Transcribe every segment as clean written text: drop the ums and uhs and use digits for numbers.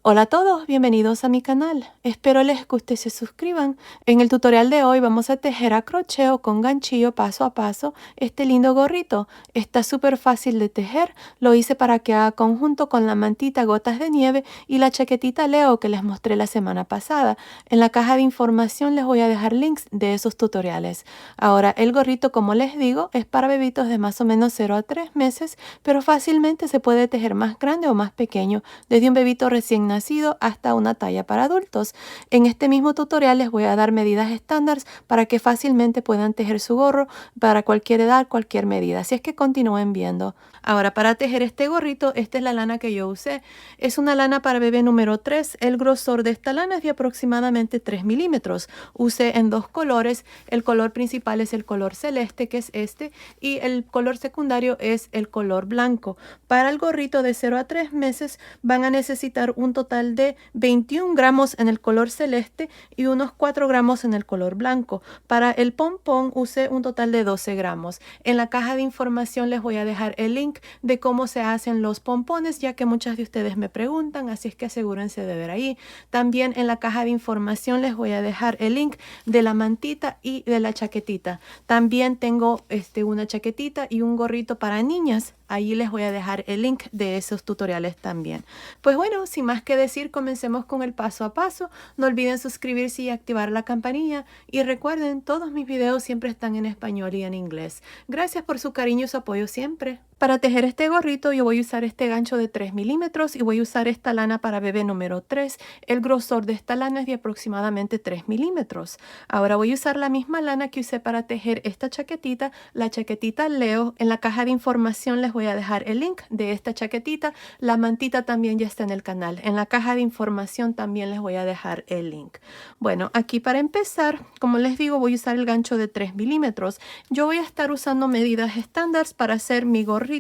Hola a todos, bienvenidos a mi canal. Espero les guste y se suscriban. En el tutorial de hoy vamos a tejer a crochet o con ganchillo paso a paso este lindo gorrito. Está súper fácil de tejer. Lo hice para que haga conjunto con la mantita gotas de nieve y la chaquetita Leo que les mostré la semana pasada. En la caja de información les voy a dejar links de esos tutoriales. Ahora, el gorrito, como les digo, es para bebitos de más o menos 0 a 3 meses, pero fácilmente se puede tejer más grande o más pequeño, desde un bebito recién nacido hasta una talla para adultos. En este mismo tutorial les voy a dar medidas estándar para que fácilmente puedan tejer su gorro para cualquier edad, cualquier medida. Así es que continúen viendo. Ahora, para tejer este gorrito, esta es la lana que yo usé. Es una lana para bebé número 3. El grosor de esta lana es de aproximadamente 3 milímetros. Usé en dos colores. El color principal es el color celeste, que es este, y el color secundario es el color blanco. Para el gorrito de 0 a 3 meses van a necesitar un total de 21 gramos en el color celeste y unos 4 gramos en el color blanco. Para el pompón usé un total de 12 gramos. En la caja de información les voy a dejar el link de cómo se hacen los pompones, ya que muchas de ustedes me preguntan, así es que asegúrense de ver ahí. También en la caja de información les voy a dejar el link de la mantita y de la chaquetita. También tengo una chaquetita y un gorrito para niñas. Ahí les voy a dejar el link de esos tutoriales también. Pues bueno, sin más que decir, comencemos con el paso a paso. No olviden suscribirse y activar la campanilla. Y recuerden, todos mis videos siempre están en español y en inglés. Gracias por su cariño y su apoyo siempre. Para tejer este gorrito yo voy a usar este gancho de 3 milímetros y voy a usar esta lana para bebé número 3. El grosor de esta lana es de aproximadamente 3 milímetros. Ahora voy a usar la misma lana que usé para tejer esta chaquetita, la chaquetita Leo. En la caja de información les voy a dejar el link de esta chaquetita. La mantita también ya está en el canal. En la caja de información también les voy a dejar el link. Bueno, aquí para empezar, como les digo, voy a usar el gancho de 3 milímetros. Yo voy a estar usando medidas estándar para hacer mi gorrito.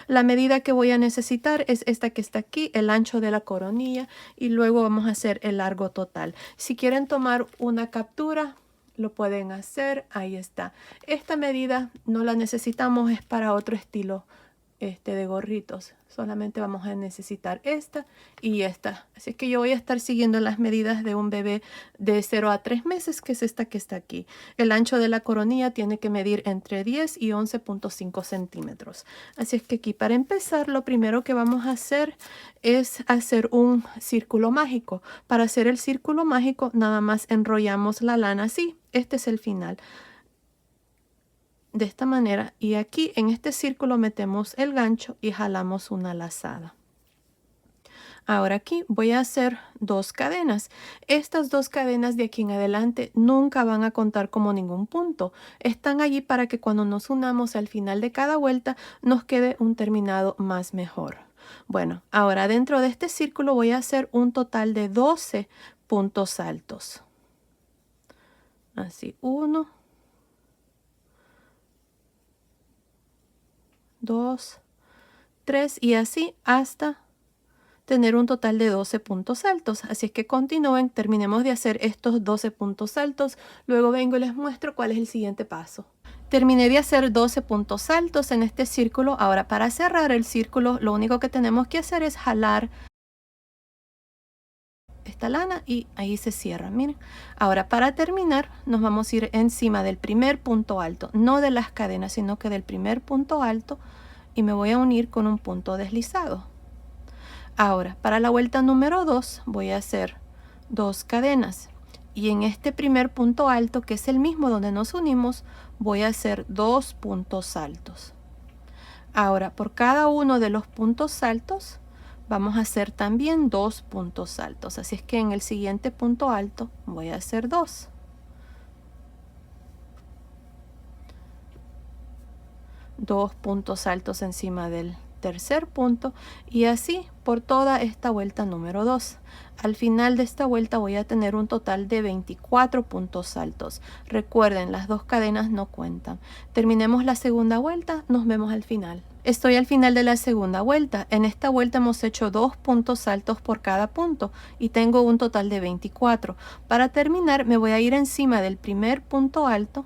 La medida que voy a necesitar es esta que está aquí, el ancho de la coronilla, y luego vamos a hacer el largo total. Si quieren tomar una captura, lo pueden hacer. Ahí está. Esta medida no la necesitamos, es para otro estilo de gorritos. Solamente vamos a necesitar esta y esta. Así que yo voy a estar siguiendo las medidas de un bebé de 0 a 3 meses, que es esta que está aquí. El ancho de la coronilla tiene que medir entre 10 y 11.5 centímetros. Así es que aquí para empezar, lo primero que vamos a hacer es hacer un círculo mágico. Para hacer el círculo mágico, nada más enrollamos la lana así. Este es el final. De esta manera, y aquí en este círculo metemos el gancho y jalamos una lazada. Ahora aquí voy a hacer 2 cadenas. Estas 2 cadenas de aquí en adelante nunca van a contar como ningún punto. Están allí para que cuando nos unamos al final de cada vuelta nos quede un terminado más mejor. Bueno, ahora dentro de este círculo voy a hacer un total de 12 puntos altos. Así, 1, 2, 3 y así hasta tener un total de 12 puntos altos. Así es que continúen, terminemos de hacer estos 12 puntos altos, luego vengo y les muestro cuál es el siguiente paso. Terminé de hacer 12 puntos altos en este círculo. Ahora, para cerrar el círculo, lo único que tenemos que hacer es jalar esta lana y ahí se cierra. Miren, ahora para terminar nos vamos a ir encima del primer punto alto, no de las cadenas, sino que del primer punto alto, y me voy a unir con un punto deslizado. Ahora, para la vuelta número 2 voy a hacer 2 cadenas y en este primer punto alto, que es el mismo donde nos unimos, voy a hacer 2 puntos altos. Ahora, por cada uno de los puntos altos vamos a hacer también 2 puntos altos. Así es que en el siguiente punto alto voy a hacer 2. 2 puntos altos encima del tercer punto y así por toda esta vuelta número 2. Al final de esta vuelta voy a tener un total de 24 puntos altos. Recuerden, las 2 cadenas no cuentan. Terminemos la segunda vuelta, nos vemos al final. Estoy al final de la segunda vuelta. En esta vuelta hemos hecho 2 puntos altos por cada punto y tengo un total de 24. Para terminar me voy a ir encima del primer punto alto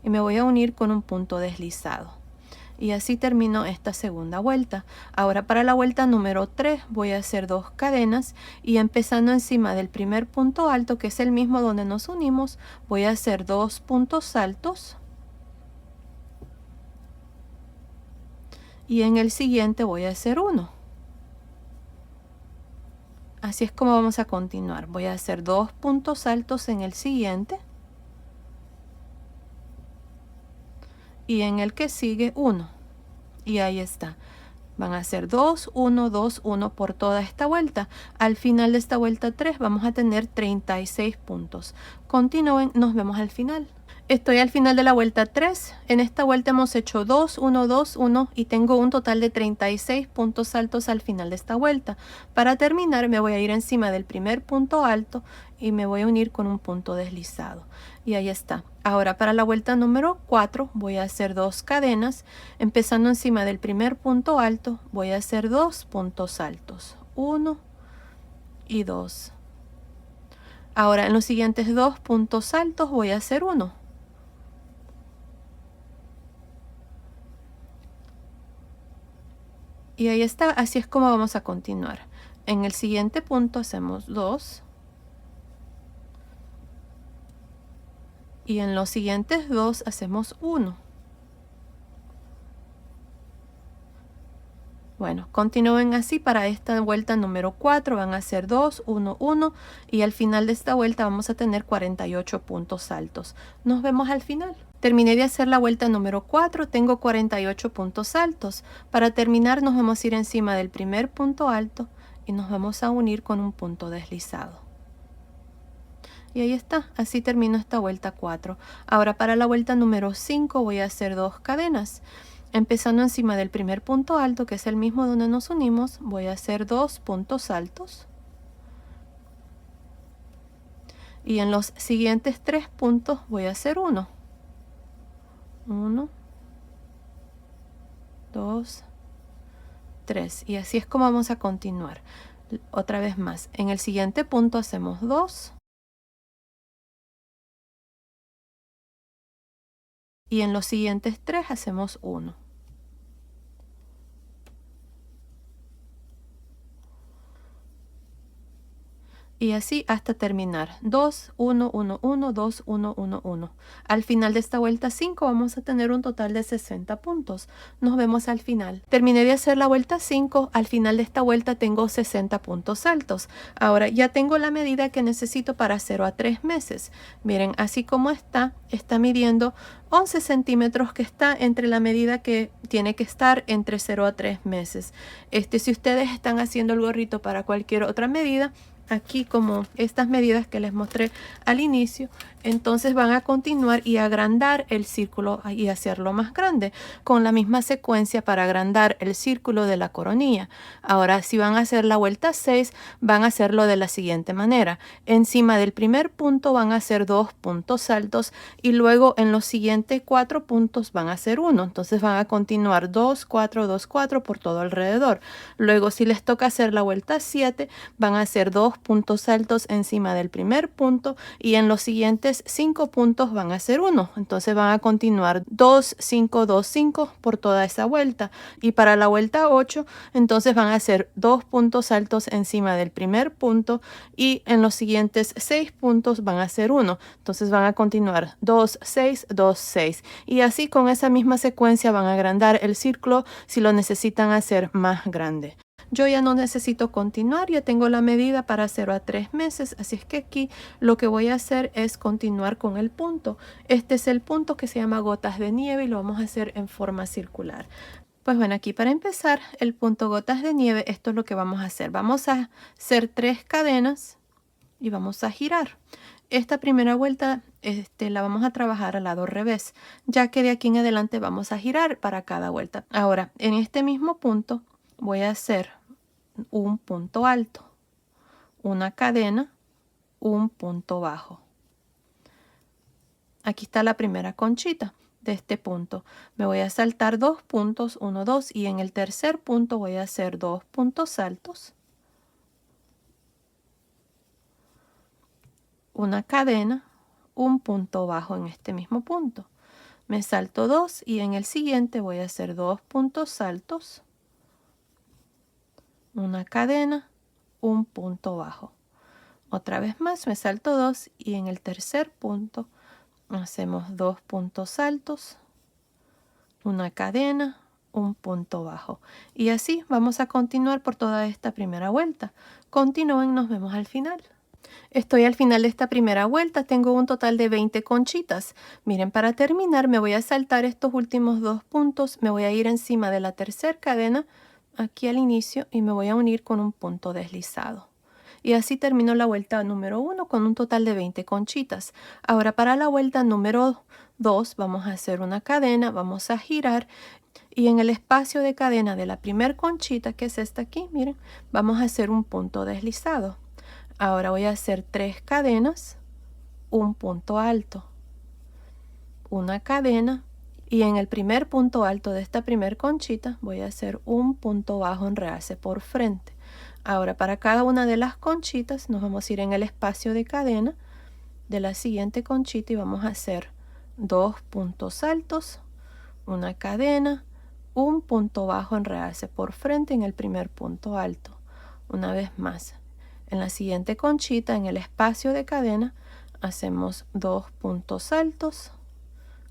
y me voy a unir con un punto deslizado. Y así termino esta segunda vuelta. Ahora para la vuelta número 3 voy a hacer 2 cadenas y empezando encima del primer punto alto, que es el mismo donde nos unimos, voy a hacer 2 puntos altos. Y en el siguiente voy a hacer 1. Así es como vamos a continuar. Voy a hacer 2 puntos altos en el siguiente. Y en el que sigue 1. Y ahí está. Van a ser 2, 1, 2, 1 por toda esta vuelta. Al final de esta vuelta 3 vamos a tener 36 puntos. Continúen, nos vemos al final. Estoy al final de la vuelta 3. En esta vuelta hemos hecho 2, 1, 2, 1 y tengo un total de 36 puntos altos al final de esta vuelta. Para terminar me voy a ir encima del primer punto alto y me voy a unir con un punto deslizado. Y ahí está. Ahora para la vuelta número 4 voy a hacer 2 cadenas. Empezando encima del primer punto alto voy a hacer 2 puntos altos. 1 y 2. Ahora en los siguientes 2 puntos altos voy a hacer 1. Y ahí está, así es como vamos a continuar. En el siguiente punto hacemos 2. Y en los siguientes 2 hacemos 1. Bueno, continúen así para esta vuelta número 4. Van a ser 2, 1, 1. Y al final de esta vuelta vamos a tener 48 puntos altos. Nos vemos al final. Terminé de hacer la vuelta número 4, tengo 48 puntos altos. Para terminar nos vamos a ir encima del primer punto alto y nos vamos a unir con un punto deslizado. Y ahí está, así termino esta vuelta 4. Ahora para la vuelta número 5 voy a hacer 2 cadenas. Empezando encima del primer punto alto, que es el mismo donde nos unimos, voy a hacer 2 puntos altos. Y en los siguientes 3 puntos voy a hacer 1. 1, 2, 3. Y así es como vamos a continuar. Otra vez más. En el siguiente punto hacemos 2. Y en los siguientes 3 hacemos 1. Y así hasta terminar. 2, 1, 1, 1, 2, 1, 1, 1. Al final de esta vuelta 5 vamos a tener un total de 60 puntos. Nos vemos al final. Terminé de hacer la vuelta 5. Al final de esta vuelta tengo 60 puntos altos. Ahora ya tengo la medida que necesito para 0 a 3 meses. Miren, así como está midiendo 11 centímetros, que está entre la medida que tiene que estar entre 0 a 3 meses. Si ustedes están haciendo el gorrito para cualquier otra medida, aquí como estas medidas que les mostré al inicio, entonces van a continuar y agrandar el círculo y hacerlo más grande con la misma secuencia para agrandar el círculo de la coronilla. Ahora si van a hacer la vuelta 6 van a hacerlo de la siguiente manera. Encima del primer punto van a hacer 2 puntos altos y luego en los siguientes 4 puntos van a hacer 1. Entonces van a continuar 2, 4, 2, 4 por todo alrededor. Luego si les toca hacer la vuelta 7 van a hacer 2 puntos altos encima del primer punto y en los siguientes 5 puntos van a ser 1. Entonces van a continuar 2, 5, 2, 5 por toda esa vuelta. Y para la vuelta 8, entonces van a hacer 2 puntos altos encima del primer punto y en los siguientes 6 puntos van a ser 1. Entonces van a continuar 2, 6, 2, 6. Y así con esa misma secuencia van a agrandar el círculo si lo necesitan hacer más grande. Yo ya no necesito continuar, ya tengo la medida para 0 a 3 meses, así es que aquí lo que voy a hacer es continuar con el punto. Este es el punto que se llama gotas de nieve y lo vamos a hacer en forma circular. Pues bueno, aquí para empezar el punto gotas de nieve, esto es lo que vamos a hacer. Vamos a hacer 3 cadenas y vamos a girar. Esta primera vuelta la vamos a trabajar al lado revés, ya que de aquí en adelante vamos a girar para cada vuelta. Ahora, en este mismo punto voy a hacer un punto alto, una cadena, un punto bajo. Aquí está la primera conchita de este punto. Me voy a saltar 2 puntos, 1, 2, y en el tercer punto voy a hacer 2 puntos altos, una cadena, un punto bajo en este mismo punto. me salto 2 y en el siguiente voy a hacer 2 puntos altos, una cadena, un punto bajo. Otra vez más me salto 2 y en el tercer punto hacemos 2 puntos altos, una cadena, un punto bajo. Y así vamos a continuar por toda esta primera vuelta. Continúen, nos vemos al final. Estoy al final de esta primera vuelta, tengo un total de 20 conchitas. Miren, para terminar me voy a saltar estos últimos 2 puntos, me voy a ir encima de la tercera cadena, aquí al inicio, y me voy a unir con un punto deslizado. Y así termino la vuelta número 1 con un total de 20 conchitas. Ahora para la vuelta número 2 vamos a hacer una cadena, vamos a girar y en el espacio de cadena de la primer conchita, que es esta aquí, miren, vamos a hacer un punto deslizado. Ahora voy a hacer 3 cadenas, un punto alto, una cadena y en el primer punto alto de esta primer conchita voy a hacer un punto bajo en realce por frente. Ahora para cada una de las conchitas nos vamos a ir en el espacio de cadena de la siguiente conchita y vamos a hacer 2 puntos altos, una cadena, un punto bajo en realce por frente en el primer punto alto. Una vez más, en la siguiente conchita, en el espacio de cadena, hacemos 2 puntos altos,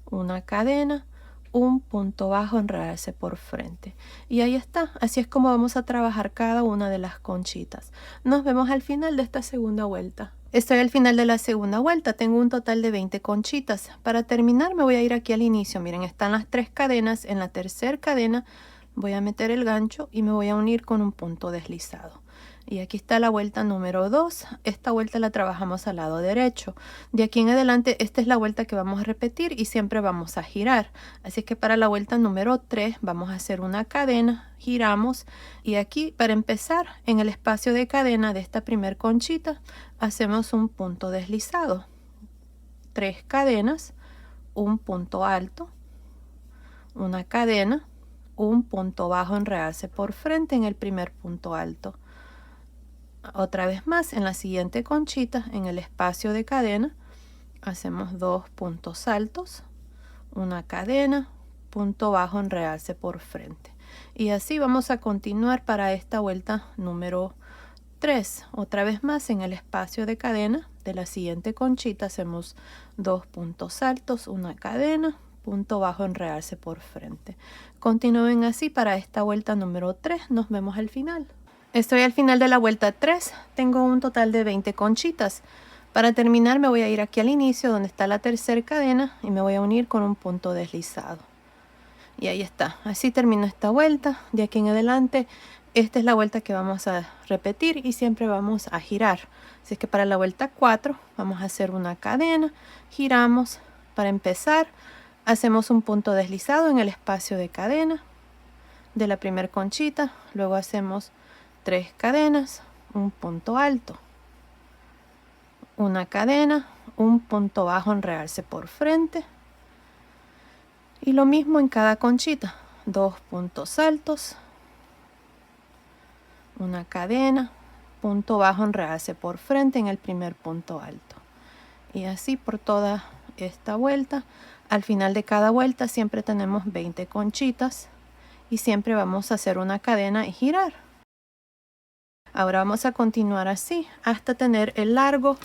una cadena, un punto bajo en realce por frente. Y ahí está, así es como vamos a trabajar cada una de las conchitas. Nos vemos al final de esta segunda vuelta. Estoy al final de la segunda vuelta, tengo un total de 20 conchitas. Para terminar me voy a ir aquí al inicio, miren, están las 3 cadenas, en la tercera cadena voy a meter el gancho y me voy a unir con un punto deslizado. Y aquí está la vuelta número 2, esta vuelta la trabajamos al lado derecho. De aquí en adelante esta es la vuelta que vamos a repetir y siempre vamos a girar. Así que para la vuelta número 3 vamos a hacer una cadena, giramos y aquí para empezar en el espacio de cadena de esta primer conchita hacemos un punto deslizado. 3 cadenas, un punto alto, una cadena, un punto bajo en realce por frente en el primer punto alto. Otra vez más en la siguiente conchita en el espacio de cadena hacemos 2 puntos altos, una cadena, punto bajo en realce por frente y así vamos a continuar para esta vuelta número 3. Otra vez más en el espacio de cadena de la siguiente conchita hacemos 2 puntos altos, una cadena, punto bajo en realce por frente. Continúen así para esta vuelta número 3. Nos vemos al final. Estoy al final de la vuelta 3, tengo un total de 20 conchitas. Para terminar me voy a ir aquí al inicio donde está la tercera cadena y me voy a unir con un punto deslizado. Y ahí está, así termino esta vuelta. De aquí en adelante esta es la vuelta que vamos a repetir y siempre vamos a girar. Así que para la vuelta 4 vamos a hacer una cadena, giramos. Para empezar hacemos un punto deslizado en el espacio de cadena de la primera conchita, luego hacemos 3 cadenas, un punto alto, una cadena, un punto bajo en realce por frente y lo mismo en cada conchita, 2 puntos altos, una cadena, punto bajo en realce por frente en el primer punto alto y así por toda esta vuelta. Al final de cada vuelta siempre tenemos 20 conchitas y siempre vamos a hacer una cadena y girar. Ahora vamos a continuar así hasta tener el largo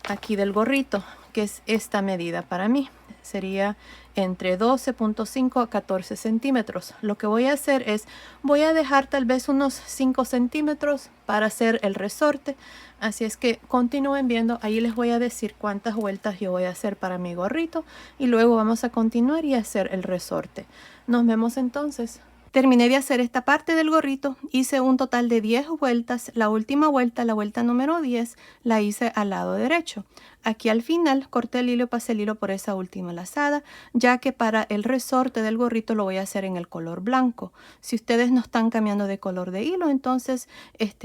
aquí del gorrito, que es esta medida para mí. Sería entre 12.5 a 14 centímetros. Lo que voy a hacer es, voy a dejar tal vez unos 5 centímetros para hacer el resorte. Así es que continúen viendo, ahí les voy a decir cuántas vueltas yo voy a hacer para mi gorrito. Y luego vamos a continuar y hacer el resorte. Nos vemos entonces. Terminé de hacer esta parte del gorrito, hice un total de 10 vueltas, la última vuelta, la vuelta número 10, la hice al lado derecho. Aquí al final corté el hilo y pasé el hilo por esa última lazada, ya que para el resorte del gorrito lo voy a hacer en el color blanco. Si ustedes no están cambiando de color de hilo, entonces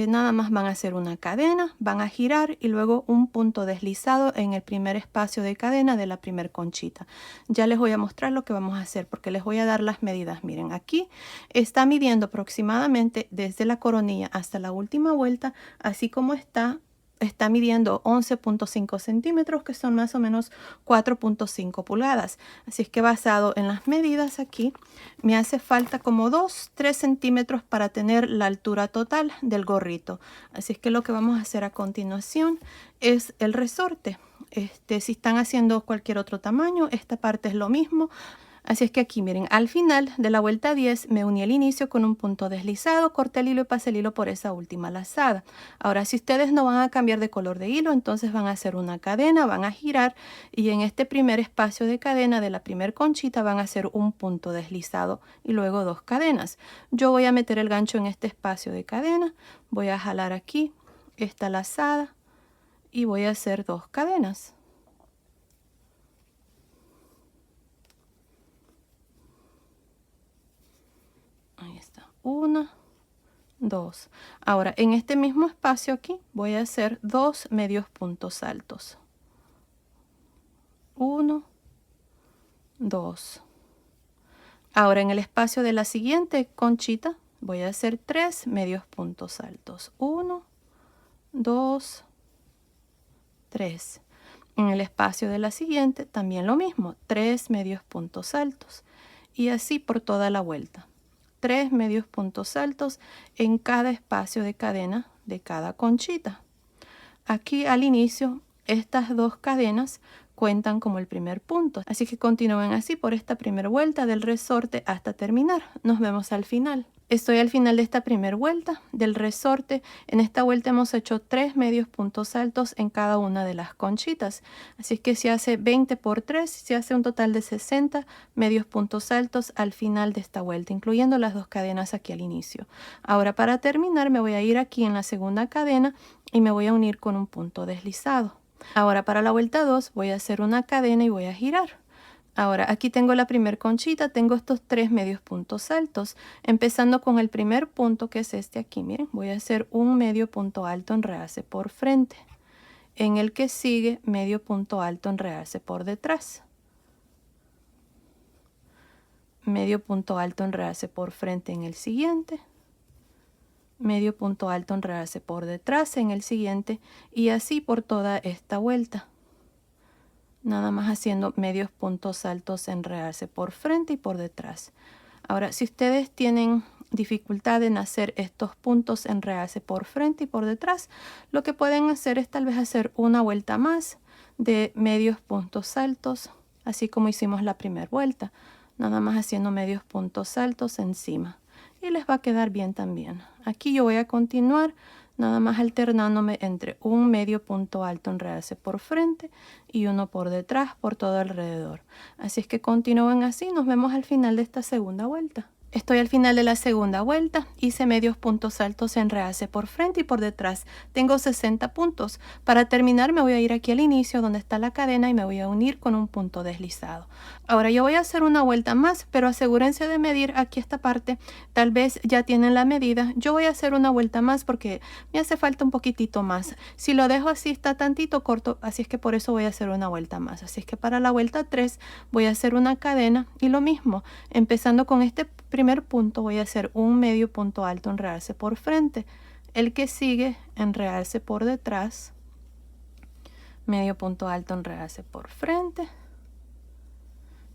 nada más van a hacer una cadena, van a girar y luego un punto deslizado en el primer espacio de cadena de la primer conchita. Ya les voy a mostrar lo que vamos a hacer porque les voy a dar las medidas. Miren, aquí está midiendo aproximadamente desde la coronilla hasta la última vuelta, así como está está midiendo 11.5 centímetros, que son más o menos 4.5 pulgadas. Así es que basado en las medidas aquí, me hace falta como 2-3 centímetros para tener la altura total del gorrito. Así es que lo que vamos a hacer a continuación es el resorte. Si están haciendo cualquier otro tamaño, esta parte es lo mismo. Así es que aquí miren, al final de la vuelta 10 me uní al inicio con un punto deslizado, corté el hilo y pasé el hilo por esa última lazada. Ahora, si ustedes no van a cambiar de color de hilo, entonces van a hacer una cadena, van a girar y en este primer espacio de cadena de la primer conchita van a hacer un punto deslizado y luego 2 cadenas. Yo voy a meter el gancho en este espacio de cadena, voy a jalar aquí esta lazada y voy a hacer 2 cadenas. Ahí está, 1, 2. Ahora, en este mismo espacio aquí voy a hacer 2 medios puntos altos. 1, 2. Ahora, en el espacio de la siguiente conchita voy a hacer 3 medios puntos altos. 1, 2, 3. En el espacio de la siguiente también lo mismo, 3 medios puntos altos. Y así por toda la vuelta. 3 medios puntos altos en cada espacio de cadena de cada conchita. Aquí al inicio estas 2 cadenas cuentan como el primer punto, así que continúen así por esta primera vuelta del resorte hasta terminar. Nos vemos al final. Estoy al final de esta primera vuelta del resorte. En esta vuelta hemos hecho 3 medios puntos altos en cada una de las conchitas. Así que se hace 20 por 3, se hace un total de 60 medios puntos altos al final de esta vuelta, incluyendo las 2 cadenas aquí al inicio. Ahora para terminar me voy a ir aquí en la segunda cadena y me voy a unir con un punto deslizado. Ahora para la vuelta 2 voy a hacer una cadena y voy a girar. Ahora aquí tengo la primer conchita, tengo estos 3 medios puntos altos, empezando con el primer punto que es este aquí. Miren, voy a hacer un medio punto alto en realce por frente. En el que sigue, medio punto alto en realce por detrás. Medio punto alto en realce por frente en el siguiente. Medio punto alto en realce por detrás en el siguiente y así por toda esta vuelta. Nada más haciendo medios puntos altos en realce por frente y por detrás. Ahora, si ustedes tienen dificultad en hacer estos puntos en realce por frente y por detrás, lo que pueden hacer es tal vez hacer una vuelta más de medios puntos altos, así como hicimos la primera vuelta, nada más haciendo medios puntos altos encima. Y les va a quedar bien también. Aquí yo voy a continuar nada más alternándome entre un medio punto alto en realce por frente y uno por detrás por todo alrededor. Así es que continúen así, nos vemos al final de esta segunda vuelta. Estoy al final de la segunda vuelta, hice medios puntos altos en realce por frente y por detrás. Tengo 60 puntos. Para terminar me voy a ir aquí al inicio donde está la cadena y me voy a unir con un punto deslizado. Ahora yo voy a hacer una vuelta más, pero asegúrense de medir aquí esta parte. Tal vez ya tienen la medida. Yo voy a hacer una vuelta más porque me hace falta un poquitito más. Si lo dejo así está tantito corto, así es que por eso voy a hacer una vuelta más. Así es que para la vuelta 3 voy a hacer una cadena y lo mismo, empezando con este primer punto voy a hacer un medio punto alto en realce por frente, el que sigue en realce por detrás, medio punto alto en realce por frente,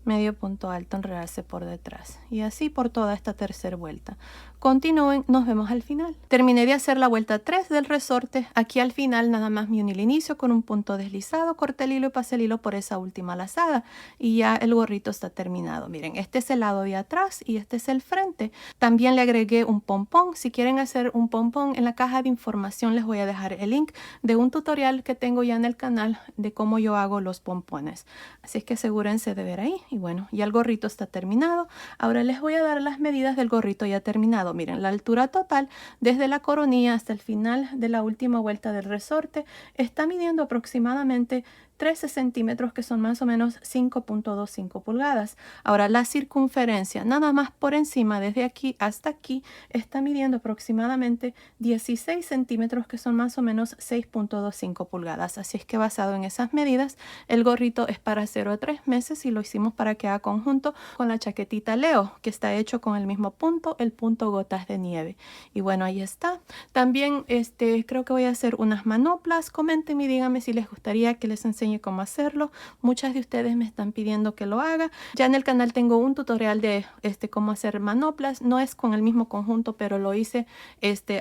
medio punto alto en realce por detrás y así por toda esta tercera vuelta. Continúen, nos vemos al final. Terminé de hacer la vuelta 3 del resorte. Aquí al final nada más me uní el inicio con un punto deslizado, corté el hilo y pasé el hilo por esa última lazada y ya el gorrito está terminado. Miren, este es el lado de atrás y este es el frente. También le agregué un pompón. Si quieren hacer un pompón, en la caja de información les voy a dejar el link de un tutorial que tengo ya en el canal de cómo yo hago los pompones. Así es que asegúrense de ver ahí. Y bueno, ya el gorrito está terminado. Ahora les voy a dar las medidas del gorrito ya terminado. Miren, la altura total desde la coronilla hasta el final de la última vuelta del resorte está midiendo aproximadamente 13 centímetros, que son más o menos 5.25 pulgadas. Ahora la circunferencia, nada más por encima, desde aquí hasta aquí, está midiendo aproximadamente 16 centímetros, que son más o menos 6.25 pulgadas. Así es que basado en esas medidas, el gorrito es para 0 a 3 meses y lo hicimos para que haga conjunto con la chaquetita Leo, que está hecho con el mismo punto, el punto gotas de nieve. Y bueno, ahí está. También creo que voy a hacer unas manoplas. Coméntenme y díganme si les gustaría que les enseñe cómo hacerlo. Muchas de ustedes me están pidiendo que lo haga. Ya en el canal tengo un tutorial de cómo hacer manoplas. No es con el mismo conjunto, pero lo hice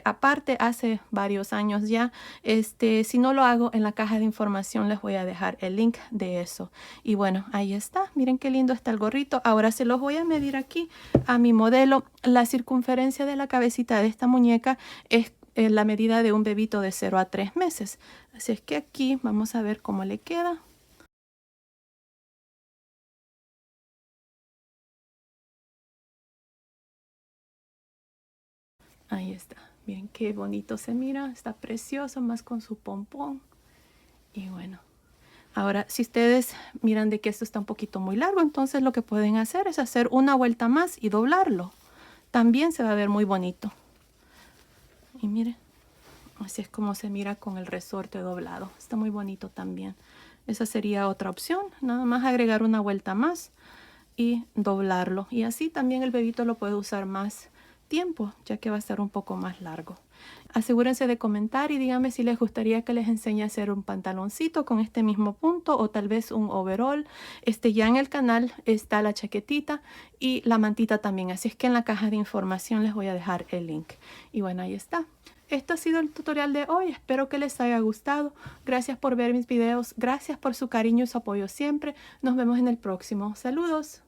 aparte hace varios años ya. Si no lo hago, en la caja de información les voy a dejar el link de eso. Y bueno, ahí está. Miren qué lindo está el gorrito. Ahora se los voy a medir aquí a mi modelo. La circunferencia de la cabecita de esta muñeca es la medida de un bebito de 0 a 3 meses. Así es que aquí vamos a ver cómo le queda. Ahí está. Miren qué bonito se mira. Está precioso, más con su pompón. Y bueno. Ahora, si ustedes miran de que esto está un poquito muy largo, entonces lo que pueden hacer es hacer una vuelta más y doblarlo. También se va a ver muy bonito. Y miren, así es como se mira con el resorte doblado. Está muy bonito también. Esa sería otra opción. Nada más agregar una vuelta más y doblarlo. Y así también el bebito lo puede usar más tiempo, ya que va a estar un poco más largo. Asegúrense de comentar y díganme si les gustaría que les enseñe a hacer un pantaloncito con este mismo punto o tal vez un overall. Ya en el canal está la chaquetita y la mantita también, así es que en la caja de información les voy a dejar el link. Y bueno, ahí está. Esto ha sido el tutorial de hoy, espero que les haya gustado. Gracias por ver mis videos, gracias por su cariño y su apoyo siempre. Nos vemos en el próximo. Saludos.